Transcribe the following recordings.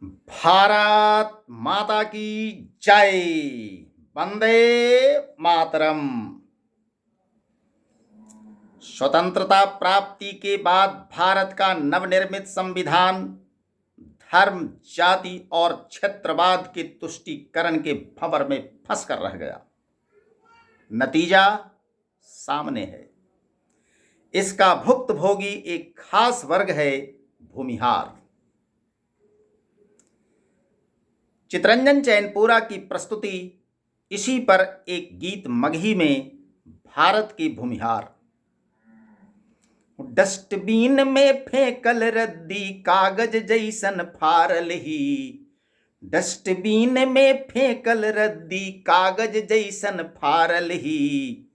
भारत माता की जय। वंदे मातरम। स्वतंत्रता प्राप्ति के बाद भारत का नवनिर्मित संविधान धर्म, जाति और क्षेत्रवाद के तुष्टीकरण के भंवर में फंस कर रह गया। नतीजा सामने है। इसका भुक्तभोगी एक खास वर्ग है, भूमिहार। चितरंजन चैनपुरा की प्रस्तुति इसी पर एक गीत मगही में भारत की भूमिहार। डस्टबिन में फेंकल रद्दी कागज जैसन फारल ही। डस्टबिन में फेंकल रद्दी कागज जैसन फारल ही।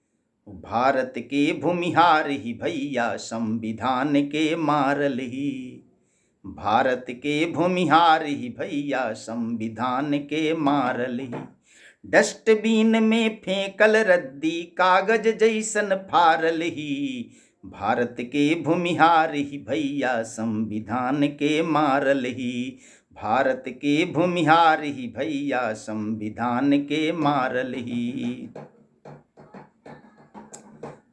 भारत के भूमिहार ही भैया संविधान के मारल ही। भारत के भूमिहार ही भैया संविधान के मारल ही। डस्टबिन में फेंकल रद्दी कागज जैसन फारल ही। भारत के भूमिहार ही भैया संविधान के मारल ही। भारत के भूमिहार ही भैया संविधान के मारल ही।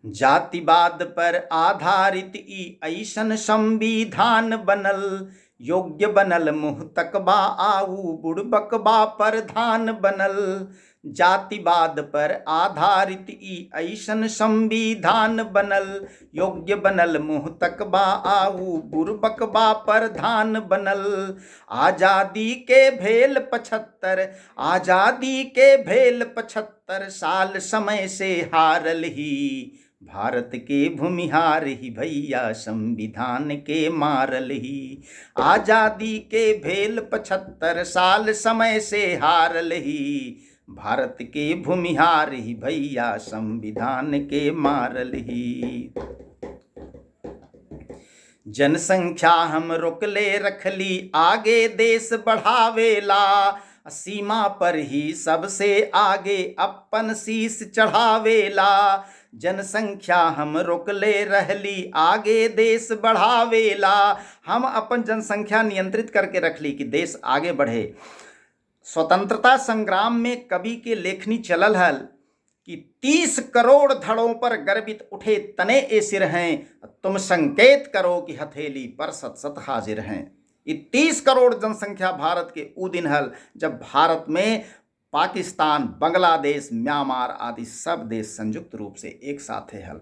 जातिवाद पर आधारित ई ऐसन संविधान बनल। योग्य बनल मुँह तकबा आऊ बुड़बकबा प्रधान बनल। जातिवाद पर आधारित ई ऐसन संविधान बनल। योग्य बनल मुँह तकबा आऊ बुड़बकबा प्रधान बनल। आजादी के भेल 75, आजादी के भेल 75 साल समय से हारल ही। भारत के भूमिहार ही भैया संविधान के मारल ही। आजादी के भेल 75 साल समय से हारल ही। भारत के भूमिहार ही भैया संविधान के मारल ही। जनसंख्या हम रोकले रखली आगे देश बढ़ावेला। सीमा पर ही सबसे आगे अपन शीश चढ़ावेला। जनसंख्या हम रोकले रहली आगे देश बढ़ावेला। हम अपन जनसंख्या नियंत्रित करके रखली कि देश आगे बढ़े। स्वतंत्रता संग्राम में कवि के लेखनी चलल हल कि 30 करोड़ धड़ों पर गर्वित उठे तने ए सिर हैं। तुम संकेत करो कि हथेली पर सत सत हाजिर हैं। ये 30 करोड़ जनसंख्या भारत के ऊ दिन हल जब भारत में पाकिस्तान, बांग्लादेश, म्यांमार आदि सब देश संयुक्त रूप से एक साथ हल।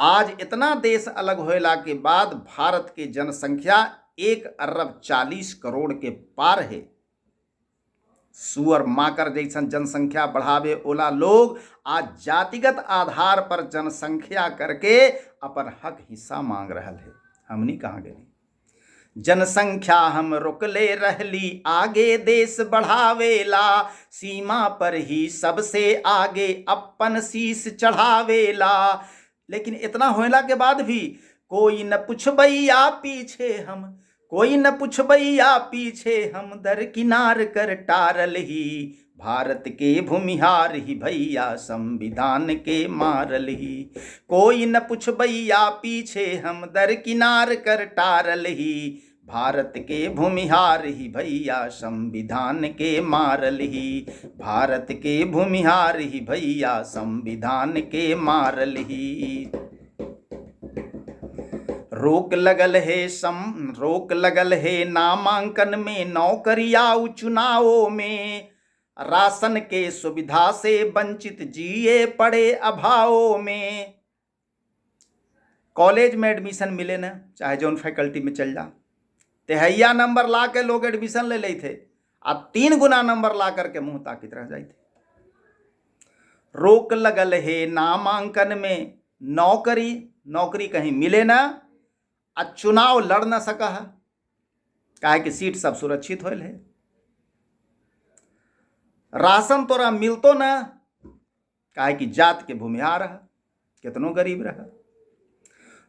आज इतना देश अलग होएला के बाद भारत के जनसंख्या 1 अरब 40 करोड़ के पार है। सुअर माकर जैसन जनसंख्या बढ़ावे ओला लोग आज जातिगत आधार पर जनसंख्या करके अपन हक हिस्सा मांग रहल है। हमनी कहाँ गई? जनसंख्या हम रोकले रहली आगे देश बढ़ावेला। सीमा पर ही सबसे आगे अपन शीश चढ़ावेला। लेकिन इतना होने के बाद भी कोई न पुछबैया पीछे हम, कोई न पुछबैया पीछे हम दरकिनार कर टारल ही। भारत के भूमिहार ही भैया संविधान के मारल ही। कोई न पुछबैया पीछे हम दरकिनार कर टारल ही। भारत के भूमिहार ही भैया संविधान के मारल ही। भारत के भूमिहार ही भैया संविधान के मारल ही। रोक लगल है नामांकन में, नौकरियां चुनावों में। राशन के सुविधा से वंचित जिए पड़े अभावों में। कॉलेज में एडमिशन मिले ना, चाहे जौन फैकल्टी में चल जा, 3 नंबर ला के लोग एडमिशन ले लेते थे। आ 3 गुना नंबर ला करके मुंह ताकित रह जाते। रोक लगल है नामांकन में, नौकरी कहीं मिले ना। आ चुनाव लड़ न सका है, काहे कि सीट सब सुरक्षित होल है। राशन तोरा मिलतो ना, काहे कि जात के भूमिहार रहा, कितनो गरीब रहा।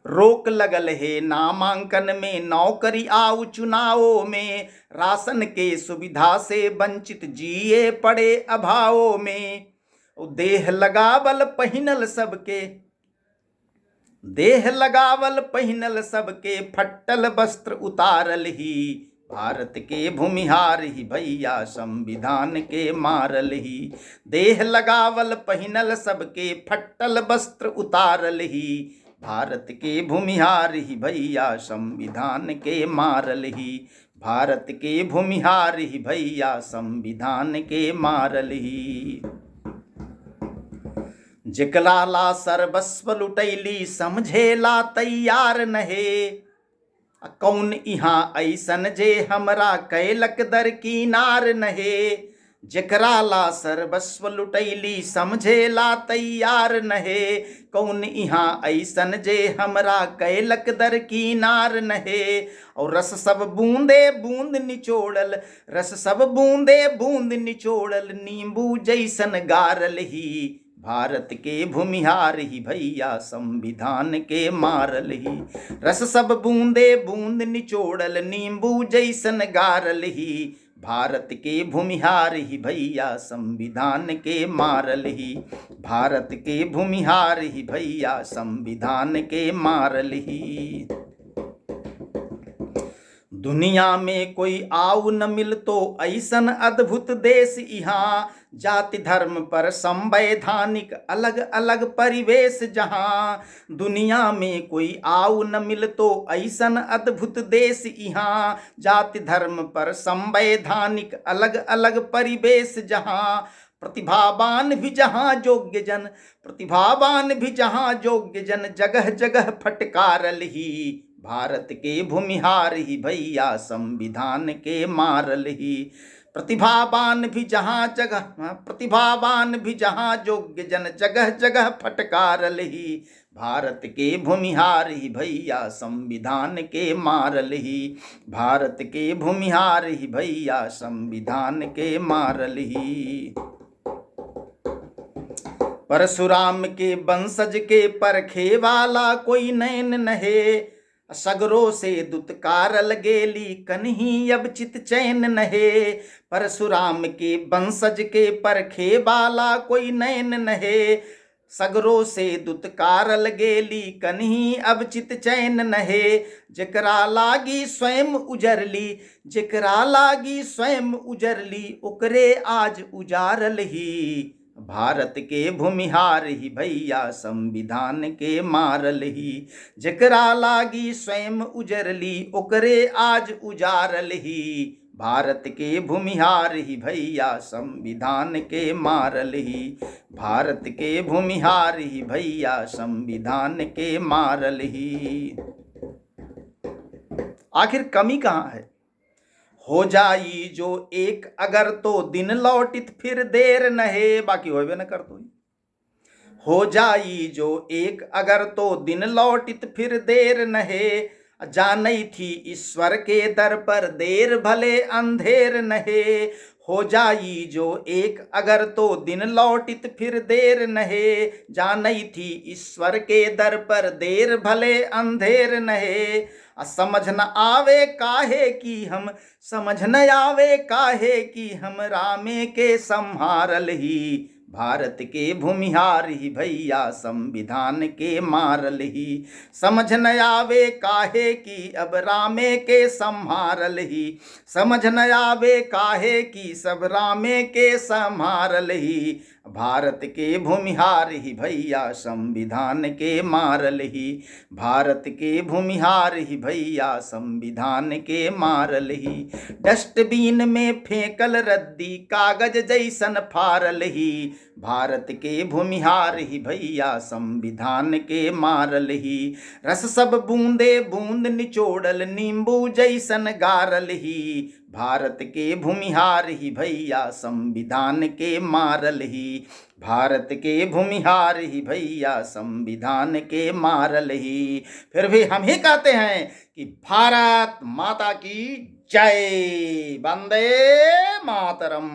रोक लगल है नामांकन में, नौकरी आउ चुनावों में। राशन के सुविधा से वंचित जिए पड़े अभावों में। देह लगावल पहिनल सबके, देह लगावल पहिनल सबके, फट्टल वस्त्र उतारल ही। भारत के भूमिहार ही भैया संविधान के मारल ही। देह लगावल पहिनल सबके फट्टल वस्त्र उतारल ही। भारत के भूमिहार ही भैया संविधान के मारल ही। भारत के भूमिहार ही भैया संविधान के मारल ही। जेकरा ला सर्वस्व लुटैली समझेला तैयार नहे। कौन इहाँ ऐसन जे हमरा कैलक दरकिनार नहे। जेकरा ला सर्वस्व लुटैली समझेला तैयार नहे। कौन इहाँ ऐसन जे हमरा कैलक दरकिनार नहे। और रस सब बूंदे बूंद निचोड़ल, रस सब बूंदे बूंद निचोड़ल नींबू जैसन गारल ही। भारत के भूमिहार ही भैया संविधान के मारल ही। रस सब बूंदे बूंद निचोड़ल नींबू जैसन गारल ही। भारत के भूमिहार ही भैया संविधान के मारल ही। भारत के भूमिहार ही भैया संविधान के मारल ही। दुनिया में कोई आऊ न मिलतो ऐसन अद्भुत देश इहाँ। जाति धर्म पर संवैधानिक अलग अलग परिवेश जहाँ। दुनिया में कोई आऊ न मिलतो ऐसन अद्भुत देश इहाँ। जाति धर्म पर संवैधानिक अलग अलग परिवेश जहाँ। प्रतिभावान भी जहाँ योग्य जन, प्रतिभावान भी जहाँ योग्य जन जगह जगह फटकारल ही। भारत के भूमिहार ही भैया संविधान के मारल ही। प्रतिभावान भी जहाँ जगह, प्रतिभावान भी जहाँ योग्य जन जगह जगह फटकारल ही। भारत के भूमिहार ही भैया संविधान के मारल ही। भारत के भूमिहार ही भैया संविधान के मारल ही। परशुराम के वंशज के परखे वाला कोई नैन नहे। सगरों से दुत्कारल गेली कन्ही अब चित चैन नहे। परशुराम के वंशज के परखे वाला कोई नैन नहे। सगरों से दुत्कारल गेली कन्ही अब चित चैन नहे। जेकरा लागी स्वयं उजरली, जेकरा लागी स्वयं उजरली ओकरे आज उजारल ही। भारत के भूमिहार ही भैया संविधान के मारल ही। जेकरा लागी स्वयं उजरली ओकरे आज उजारल ही। भारत के भूमिहार ही भैया संविधान के मारल ही। भारत के भूमिहार ही भैया संविधान के मारल ही। आखिर कमी कहाँ है? हो जाई जो एक अगर तो दिन लौटित फिर देर नहे। बाकी होबे न कर तो। हो जाई जो एक अगर तो दिन लौटित फिर देर नहे। जानई थी ईश्वर के दर पर देर भले अंधेर नहे। हो जाई जो एक अगर तो दिन लौटित फिर देर नहे। जानई थी ईश्वर के दर पर देर भले अंधेर नहे। समझ न आवे काहे कि हम, समझ न आवे काहे कि हम रामे के संहारल ही। भारत के भूमिहार ही भैया संविधान के मारल ही। समझ न आवे काहे कि अब रामे के संहारल ही। समझ न आवे काहे कि सब रामे के संहारल ही। भारत के भूमिहार ही भैया संविधान के मारल ही। भारत के भूमिहार ही भैया संविधान के मारल ही। डस्टबिन में फेंकल रद्दी कागज जैसन फारल ही। भारत के भूमिहार ही भैया संविधान के मारल ही। रस सब बूंदे बूंद निचोड़ल नींबू जैसन गारल ही। भारत के भूमिहार ही भैया संविधान के मारल ही। भारत के भूमिहार ही भैया संविधान के मारल ही। फिर भी हम ही कहते हैं कि भारत माता की जय। वंदे मातरम।